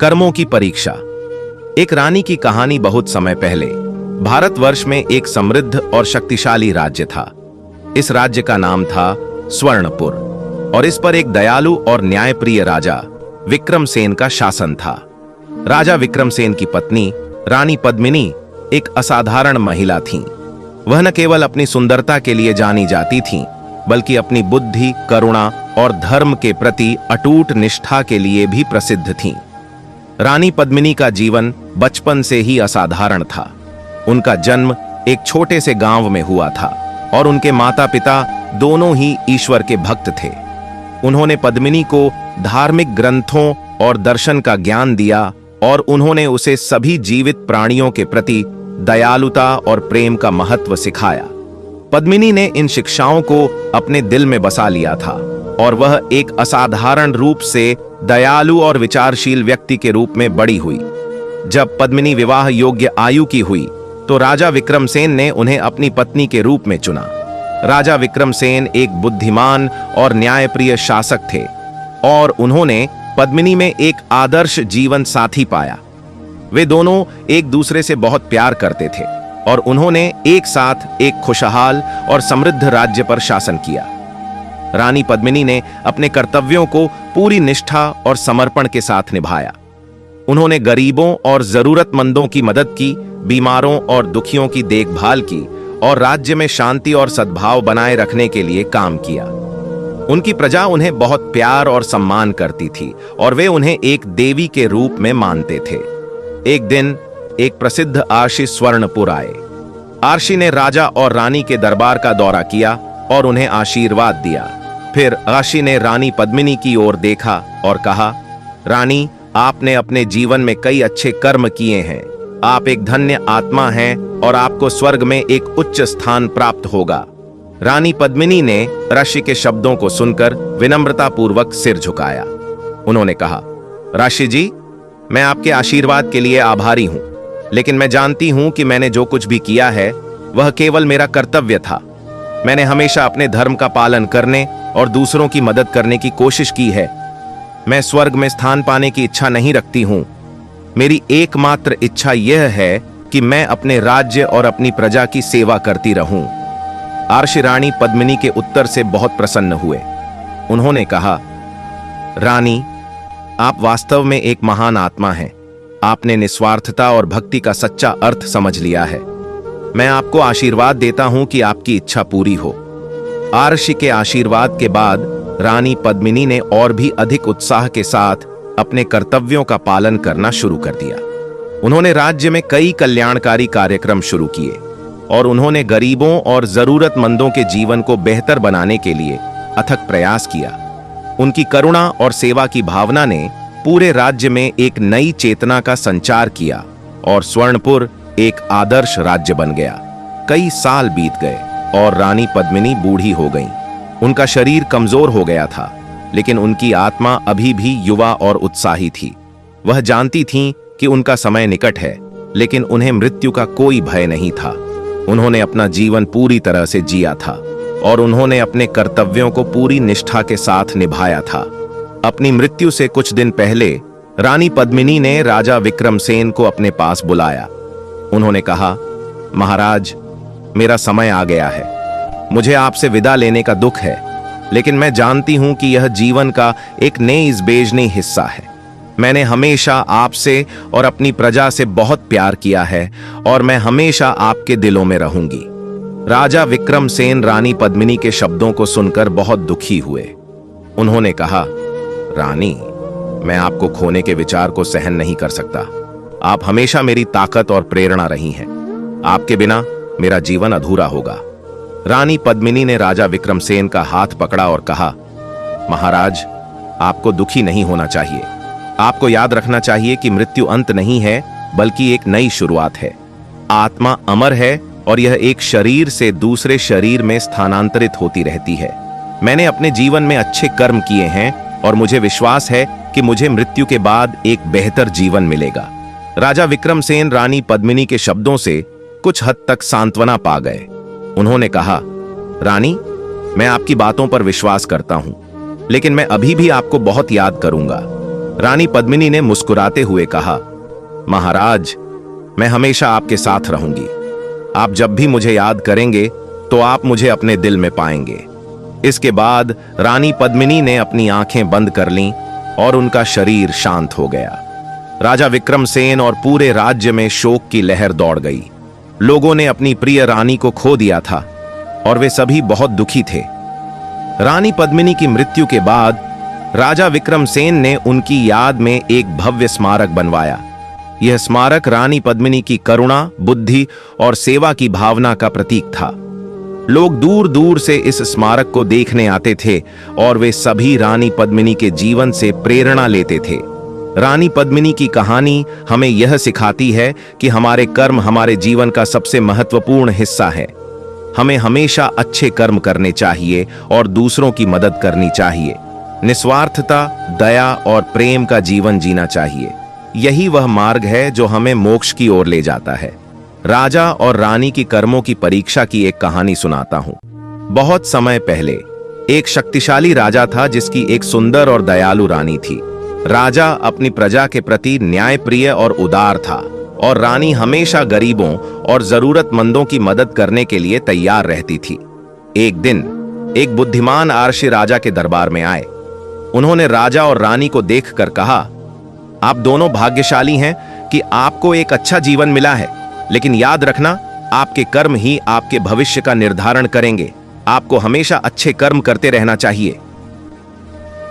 कर्मों की परीक्षा। एक रानी की कहानी। बहुत समय पहले भारतवर्ष में एक समृद्ध और शक्तिशाली राज्य था। इस राज्य का नाम था स्वर्णपुर और इस पर एक दयालु और न्यायप्रिय राजा विक्रमसेन का शासन था। राजा विक्रमसेन की पत्नी रानी पद्मिनी एक असाधारण महिला थीं। वह न केवल अपनी सुंदरता के लिए जानी जाती थीं, बल्कि अपनी बुद्धि, करुणा और धर्म के प्रति अटूट निष्ठा के लिए भी प्रसिद्ध थीं। रानी पद्मिनी का जीवन बचपन से ही असाधारण था। उनका जन्म एक छोटे से गांव में हुआ था और उनके माता पिता दोनों ही ईश्वर के भक्त थे। उन्होंने पद्मिनी को धार्मिक ग्रंथों और दर्शन का ज्ञान दिया और उन्होंने उसे सभी जीवित प्राणियों के प्रति दयालुता और प्रेम का महत्व सिखाया। पद्मिनी ने इन शिक्षाओं को अपने दिल में बसा लिया था और वह एक असाधारण रूप से दयालु और विचारशील व्यक्ति के रूप में बड़ी हुई। जब पद्मिनी विवाह योग्य आयु की हुई तो राजा विक्रमसेन ने उन्हें अपनी पत्नी के रूप में चुना। राजा विक्रमसेन एक बुद्धिमान और न्यायप्रिय शासक थे और उन्होंने पद्मिनी में एक आदर्श जीवन साथी पाया। वे दोनों एक दूसरे से बहुत प्यार करते थे और उन्होंने एक साथ एक खुशहाल और समृद्ध राज्य पर शासन किया। रानी पद्मिनी ने अपने कर्तव्यों को पूरी निष्ठा और समर्पण के साथ निभाया। उन्होंने गरीबों और जरूरतमंदों की मदद की, बीमारों और दुखियों की देखभाल की और राज्य में शांति और सद्भाव बनाए रखने के लिए काम किया। उनकी प्रजा उन्हें बहुत प्यार और सम्मान करती थी और वे उन्हें एक देवी के रूप में मानते थे। एक दिन एक प्रसिद्ध आर्षि स्वर्णपुर आए। आर्षि ने राजा और रानी के दरबार का दौरा किया और उन्हें आशीर्वाद दिया। फिर आर्षि ने रानी पद्मिनी की ओर देखा और कहा, रानी, आपने अपने जीवन में कई अच्छे कर्म किए हैं। आप एक धन्य आत्मा हैं और आपको स्वर्ग में एक उच्च स्थान प्राप्त होगा। रानी पद्मिनी ने ऋषि के शब्दों को सुनकर विनम्रतापूर्वक सिर झुकाया। उन्होंने कहा, ऋषि जी, मैं आपके आशीर्वाद के लिए आभारी हूं, लेकिन मैं जानती हूं कि मैंने जो कुछ भी किया है वह केवल मेरा कर्तव्य था। मैंने हमेशा अपने धर्म का पालन करने और दूसरों की मदद करने की कोशिश की है। मैं स्वर्ग में स्थान पाने की इच्छा नहीं रखती हूं। मेरी एकमात्र इच्छा यह है कि मैं अपने राज्य और अपनी प्रजा की सेवा करती रहूं। आर्षि रानी पद्मिनी के उत्तर से बहुत प्रसन्न हुए। उन्होंने कहा, रानी, आप वास्तव में एक महान आत्मा हैं। आपने निस्वार्थता और भक्ति का सच्चा अर्थ समझ लिया है। मैं आपको आशीर्वाद देता हूं कि आपकी इच्छा पूरी हो। आर्षि के आशीर्वाद के बाद रानी पद्मिनी ने और भी अधिक उत्साह के साथ अपने कर्तव्यों का पालन करना शुरू कर दिया। उन्होंने राज्य में कई कल्याणकारी कार्यक्रम शुरू किए और उन्होंने गरीबों और जरूरतमंदों के जीवन को बेहतर बनाने के लिए अथक प्रयास किया। उनकी करुणा और सेवा की भावना ने पूरे राज्य में एक नई चेतना का संचार किया और स्वर्णपुर एक आदर्श राज्य बन गया। कई साल बीत गए और रानी पद्मिनी बूढ़ी हो गईं। उनका शरीर कमजोर हो गया था, लेकिन उनकी आत्मा अभी भी युवा और उत्साही थी। वह जानती थीं कि उनका समय निकट है, लेकिन उन्हें मृत्यु का कोई भय नहीं था। उन्होंने अपना जीवन पूरी तरह से जिया था और उन्होंने अपने कर्तव्यों को पूरी निष्ठा के साथ निभाया था। अपनी मृत्यु से कुछ दिन पहले रानी पद्मिनी ने राजा विक्रमसेन को अपने पास बुलाया। उन्होंने कहा, महाराज, मेरा समय आ गया है। मुझे आपसे विदा लेने का दुख है, लेकिन मैं जानती हूं कि यह जीवन का एक नेइज़बेजनी हिस्सा है। मैंने हमेशा आपसे और अपनी प्रजा से बहुत प्यार किया है और मैं हमेशा आपके दिलों में रहूंगी। राजा विक्रमसेन रानी पद्मिनी के शब्दों को सुनकर बहुत दुखी हुए। उन्होंने कहा, रानी, मैं आपको खोने के विचार को सहन नहीं कर सकता। आप हमेशा मेरी ताकत और प्रेरणा रही हैं। आपके बिना मेरा जीवन अधूरा होगा। रानी पद्मिनी ने राजा विक्रमसेन का हाथ पकड़ा और कहा, महाराज, आपको दुखी नहीं होना चाहिए। आपको याद रखना चाहिए कि मृत्यु अंत नहीं है, बल्कि एक नई शुरुआत है। आत्मा अमर है और यह एक शरीर से दूसरे शरीर में स्थानांतरित होती रहती है। मैंने अपने जीवन में अच्छे कर्म किए हैं और मुझे विश्वास है कि मुझे मृत्यु के बाद एक बेहतर जीवन मिलेगा। राजा विक्रमसेन रानी पद्मिनी के शब्दों से कुछ हद तक सांत्वना पा गए। उन्होंने कहा, रानी, मैं आपकी बातों पर विश्वास करता हूं, लेकिन मैं अभी भी आपको बहुत याद करूंगा। रानी पद्मिनी ने मुस्कुराते हुए कहा, महाराज, मैं हमेशा आपके साथ रहूंगी। आप जब भी मुझे याद करेंगे तो आप मुझे अपने दिल में पाएंगे। इसके बाद रानी पद्मिनी ने अपनी आंखें बंद कर लीं और उनका शरीर शांत हो गया। राजा विक्रमसेन और पूरे राज्य में शोक की लहर दौड़ गई। लोगों ने अपनी प्रिय रानी को खो दिया था और वे सभी बहुत दुखी थे। रानी पद्मिनी की मृत्यु के बाद राजा विक्रमसेन ने उनकी याद में एक भव्य स्मारक बनवाया। यह स्मारक रानी पद्मिनी की करुणा, बुद्धि और सेवा की भावना का प्रतीक था। लोग दूर दूर से इस स्मारक को देखने आते थे और वे सभी रानी पद्मिनी के जीवन से प्रेरणा लेते थे। रानी पद्मिनी की कहानी हमें यह सिखाती है कि हमारे कर्म हमारे जीवन का सबसे महत्वपूर्ण हिस्सा है। हमें हमेशा अच्छे कर्म करने चाहिए और दूसरों की मदद करनी चाहिए। निस्वार्थता, दया और प्रेम का जीवन जीना चाहिए। यही वह मार्ग है जो हमें मोक्ष की ओर ले जाता है। राजा और रानी की कर्मों की परीक्षा की एक कहानी सुनाता हूं। बहुत समय पहले एक शक्तिशाली राजा था जिसकी एक सुंदर और दयालु रानी थी। राजा अपनी प्रजा के प्रति न्यायप्रिय और उदार था और रानी हमेशा गरीबों और जरूरतमंदों की मदद करने के लिए तैयार रहती थी। एक दिन एक बुद्धिमान आर्षी राजा के दरबार में आए। उन्होंने राजा और रानी को देखकर कहा, आप दोनों भाग्यशाली हैं कि आपको एक अच्छा जीवन मिला है, लेकिन याद रखना, आपके कर्म ही आपके भविष्य का निर्धारण करेंगे। आपको हमेशा अच्छे कर्म करते रहना चाहिए।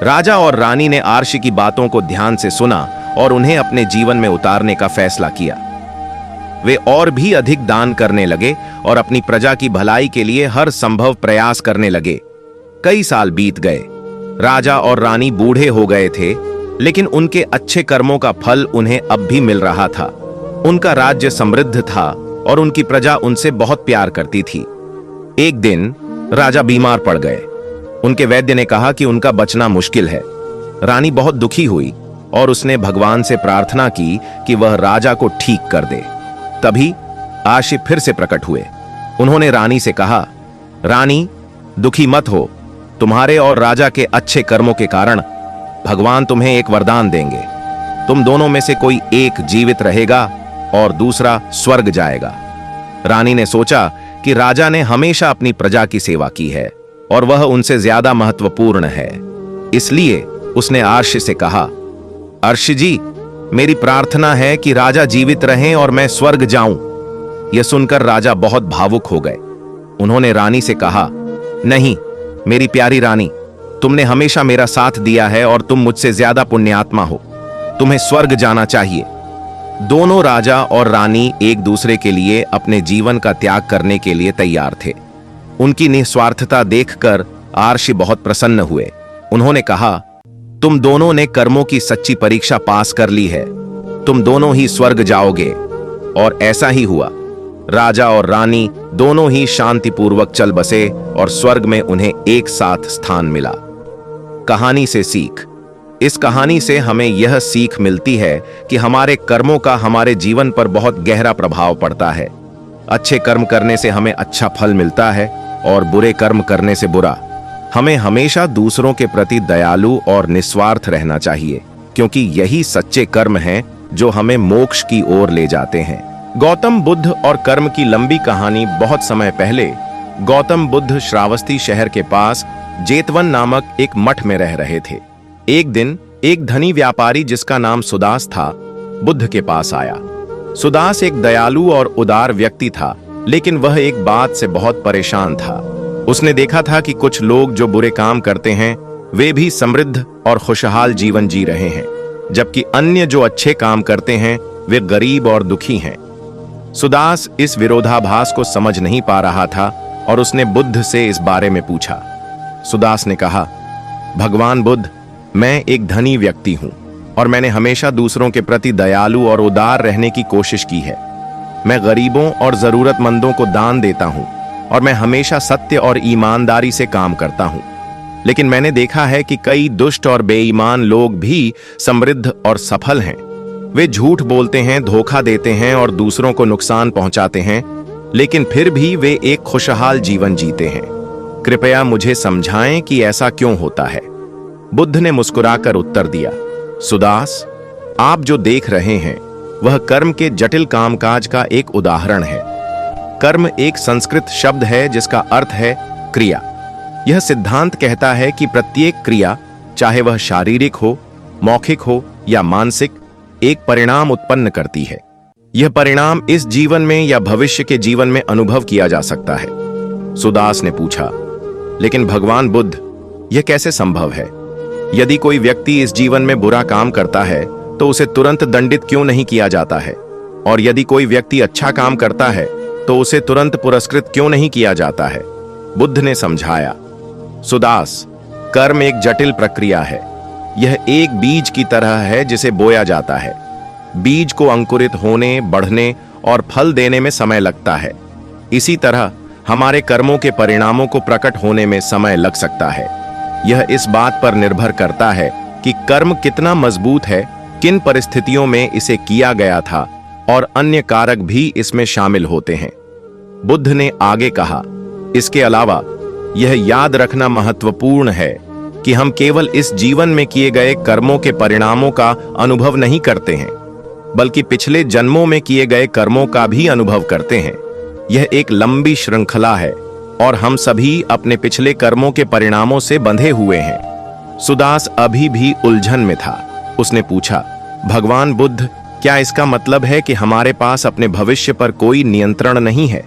राजा और रानी ने आर्षी की बातों को ध्यान से सुना और उन्हें अपने जीवन में उतारने का फैसला किया। वे और भी अधिक दान करने लगे और अपनी प्रजा की भलाई के लिए हर संभव प्रयास करने लगे। कई साल बीत गए। राजा और रानी बूढ़े हो गए थे, लेकिन उनके अच्छे कर्मों का फल उन्हें अब भी मिल रहा था। उनका राज्य समृद्ध था और उनकी प्रजा उनसे बहुत प्यार करती थी। एक दिन राजा बीमार पड़ गए। उनके वैद्य ने कहा कि उनका बचना मुश्किल है। रानी बहुत दुखी हुई और उसने भगवान से प्रार्थना की कि वह राजा को ठीक कर दे। तभी आर्षी फिर से प्रकट हुए। उन्होंने रानी से कहा, रानी, दुखी मत हो। तुम्हारे और राजा के अच्छे कर्मों के कारण भगवान तुम्हें एक वरदान देंगे। तुम दोनों में से कोई एक जीवित रहेगा और दूसरा स्वर्ग जाएगा। रानी ने सोचा कि राजा ने हमेशा अपनी प्रजा की सेवा की है और वह उनसे ज्यादा महत्वपूर्ण है। इसलिए उसने आर्ष से कहा, अर्ष जी, मेरी प्रार्थना है कि राजा जीवित रहें और मैं स्वर्ग जाऊं। यह सुनकर राजा बहुत भावुक हो गए। उन्होंने रानी से कहा, नहीं मेरी प्यारी रानी, तुमने हमेशा मेरा साथ दिया है और तुम मुझसे ज्यादा पुण्यात्मा हो। तुम्हें स्वर्ग जाना चाहिए। दोनों राजा और रानी एक दूसरे के लिए अपने जीवन का त्याग करने के लिए तैयार थे। उनकी निस्वार्थता देखकर आर्षी बहुत प्रसन्न हुए। उन्होंने कहा, तुम दोनों ने कर्मों की सच्ची परीक्षा पास कर ली है। तुम दोनों ही स्वर्ग जाओगे। और ऐसा ही हुआ। राजा और रानी दोनों ही शांतिपूर्वक चल बसे और स्वर्ग में उन्हें एक साथ स्थान मिला। कहानी से सीख। इस कहानी से हमें यह सीख मिलती है कि हमारे कर्मों का हमारे जीवन पर बहुत गहरा प्रभाव पड़ता है। अच्छे कर्म करने से हमें अच्छा फल मिलता है और बुरे कर्म करने से बुरा। हमें हमेशा दूसरों के प्रति दयालु और निस्वार्थ रहना चाहिए, क्योंकि यही सच्चे कर्म हैं जो हमें मोक्ष की ओर ले जाते हैं। गौतम बुद्ध और कर्म की लंबी कहानी। बहुत समय पहले गौतम बुद्ध श्रावस्ती शहर के पास जेतवन नामक एक मठ में रह रहे थे। एक दिन एक धनी व्यापारी जिसका नाम सुदास था, बुद्ध के पास आया। सुदास एक दयालु और उदार व्यक्ति था, लेकिन वह एक बात से बहुत परेशान था। उसने देखा था कि कुछ लोग जो बुरे काम करते हैं वे भी समृद्ध और खुशहाल जीवन जी रहे हैं, जबकि अन्य जो अच्छे काम करते हैं वे गरीब और दुखी हैं। सुदास इस विरोधाभास को समझ नहीं पा रहा था और उसने बुद्ध से इस बारे में पूछा। सुदास ने कहा, भगवान बुद्ध, मैं एक धनी व्यक्ति हूं और मैंने हमेशा दूसरों के प्रति दयालु और उदार रहने की कोशिश की है। मैं गरीबों और जरूरतमंदों को दान देता हूं और मैं हमेशा सत्य और ईमानदारी से काम करता हूं। लेकिन मैंने देखा है कि कई दुष्ट और बेईमान लोग भी समृद्ध और सफल हैं। वे झूठ बोलते हैं, धोखा देते हैं और दूसरों को नुकसान पहुंचाते हैं, लेकिन फिर भी वे एक खुशहाल जीवन जीते हैं। कृपया मुझे समझाएं कि ऐसा क्यों होता है। बुद्ध ने मुस्कुराकर उत्तर दिया, सुदास, आप जो देख रहे हैं वह कर्म के जटिल कामकाज का एक उदाहरण है। कर्म एक संस्कृत शब्द है जिसका अर्थ है क्रिया। यह सिद्धांत कहता है कि प्रत्येक क्रिया, चाहे वह शारीरिक हो, मौखिक हो या मानसिक, एक परिणाम उत्पन्न करती है। यह परिणाम इस जीवन में या भविष्य के जीवन में अनुभव किया जा सकता है। सुदास ने पूछा, लेकिन भगवान बुद्ध, यह कैसे संभव है? यदि कोई व्यक्ति इस जीवन में बुरा काम करता है तो उसे तुरंत दंडित क्यों नहीं किया जाता है? और यदि कोई व्यक्ति अच्छा काम करता है तो उसे तुरंत पुरस्कृत क्यों नहीं किया जाता है? बुद्ध ने समझाया, सुदास, कर्म एक जटिल प्रक्रिया है। यह एक बीज की तरह है जिसे बोया जाता है। बीज को अंकुरित होने, बढ़ने और फल देने में समय लगता है। इसी तरह हमारे कर्मों के परिणामों को प्रकट होने में समय लग सकता है। यह इस बात पर निर्भर करता है कि कर्म कितना मजबूत है, किन परिस्थितियों में इसे किया गया था, और अन्य कारक भी इसमें शामिल होते हैं। बुद्ध ने आगे कहा, इसके अलावा यह याद रखना महत्वपूर्ण है कि हम केवल इस जीवन में किए गए कर्मों के परिणामों का अनुभव नहीं करते हैं, बल्कि पिछले जन्मों में किए गए कर्मों का भी अनुभव करते हैं। यह एक लंबी श्रृंखला है और हम सभी अपने पिछले कर्मों के परिणामों से बंधे हुए हैं। सुदास अभी भी उलझन में था। उसने पूछा, भगवान बुद्ध, क्या इसका मतलब है कि हमारे पास अपने भविष्य पर कोई नियंत्रण नहीं है?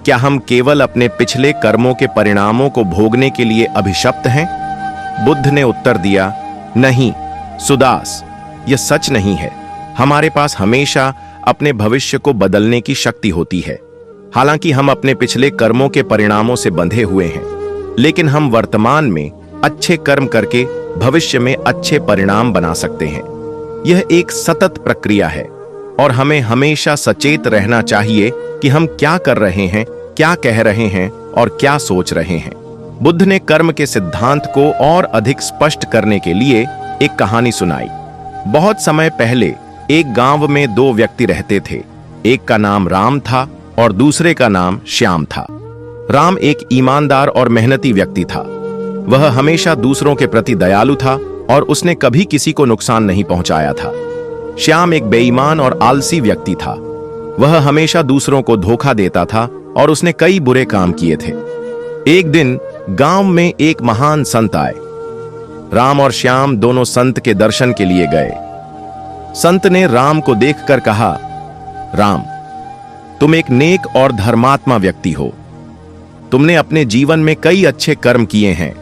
क्या हम केवल अपने पिछले कर्मों के परिणामों को भोगने के लिए अभिशप्त हैं? बुद्ध ने उत्तर दिया, नहीं सुदास, यह सच नहीं है। हमारे पास हमेशा अपने भविष्य को बदलने की शक्ति होती है। हालांकि हम अपने पिछले कर्मों के परिणामों से बंधे हुए हैं, लेकिन हम वर्तमान में अच्छे कर्म करके भविष्य में अच्छे परिणाम बना सकते हैं। यह एक सतत प्रक्रिया है और हमें हमेशा सचेत रहना चाहिए कि हम क्या कर रहे हैं, क्या कह रहे हैं और क्या सोच रहे हैं। बुद्ध ने कर्म के सिद्धांत को और अधिक स्पष्ट करने के लिए एक कहानी सुनाई। बहुत समय पहले एक गांव में दो व्यक्ति रहते थे। एक का नाम राम था और दूसरे का नाम श्याम था। राम एक ईमानदार और मेहनती व्यक्ति था। वह हमेशा दूसरों के प्रति दयालु था और उसने कभी किसी को नुकसान नहीं पहुंचाया था। श्याम एक बेईमान और आलसी व्यक्ति था। वह हमेशा दूसरों को धोखा देता था और उसने कई बुरे काम किए थे। एक दिन गांव में एक महान संत आए। राम और श्याम दोनों संत के दर्शन के लिए गए। संत ने राम को देखकर कहा, राम, तुम एक नेक और धर्मात्मा व्यक्ति हो। तुमने अपने जीवन में कई अच्छे कर्म किए हैं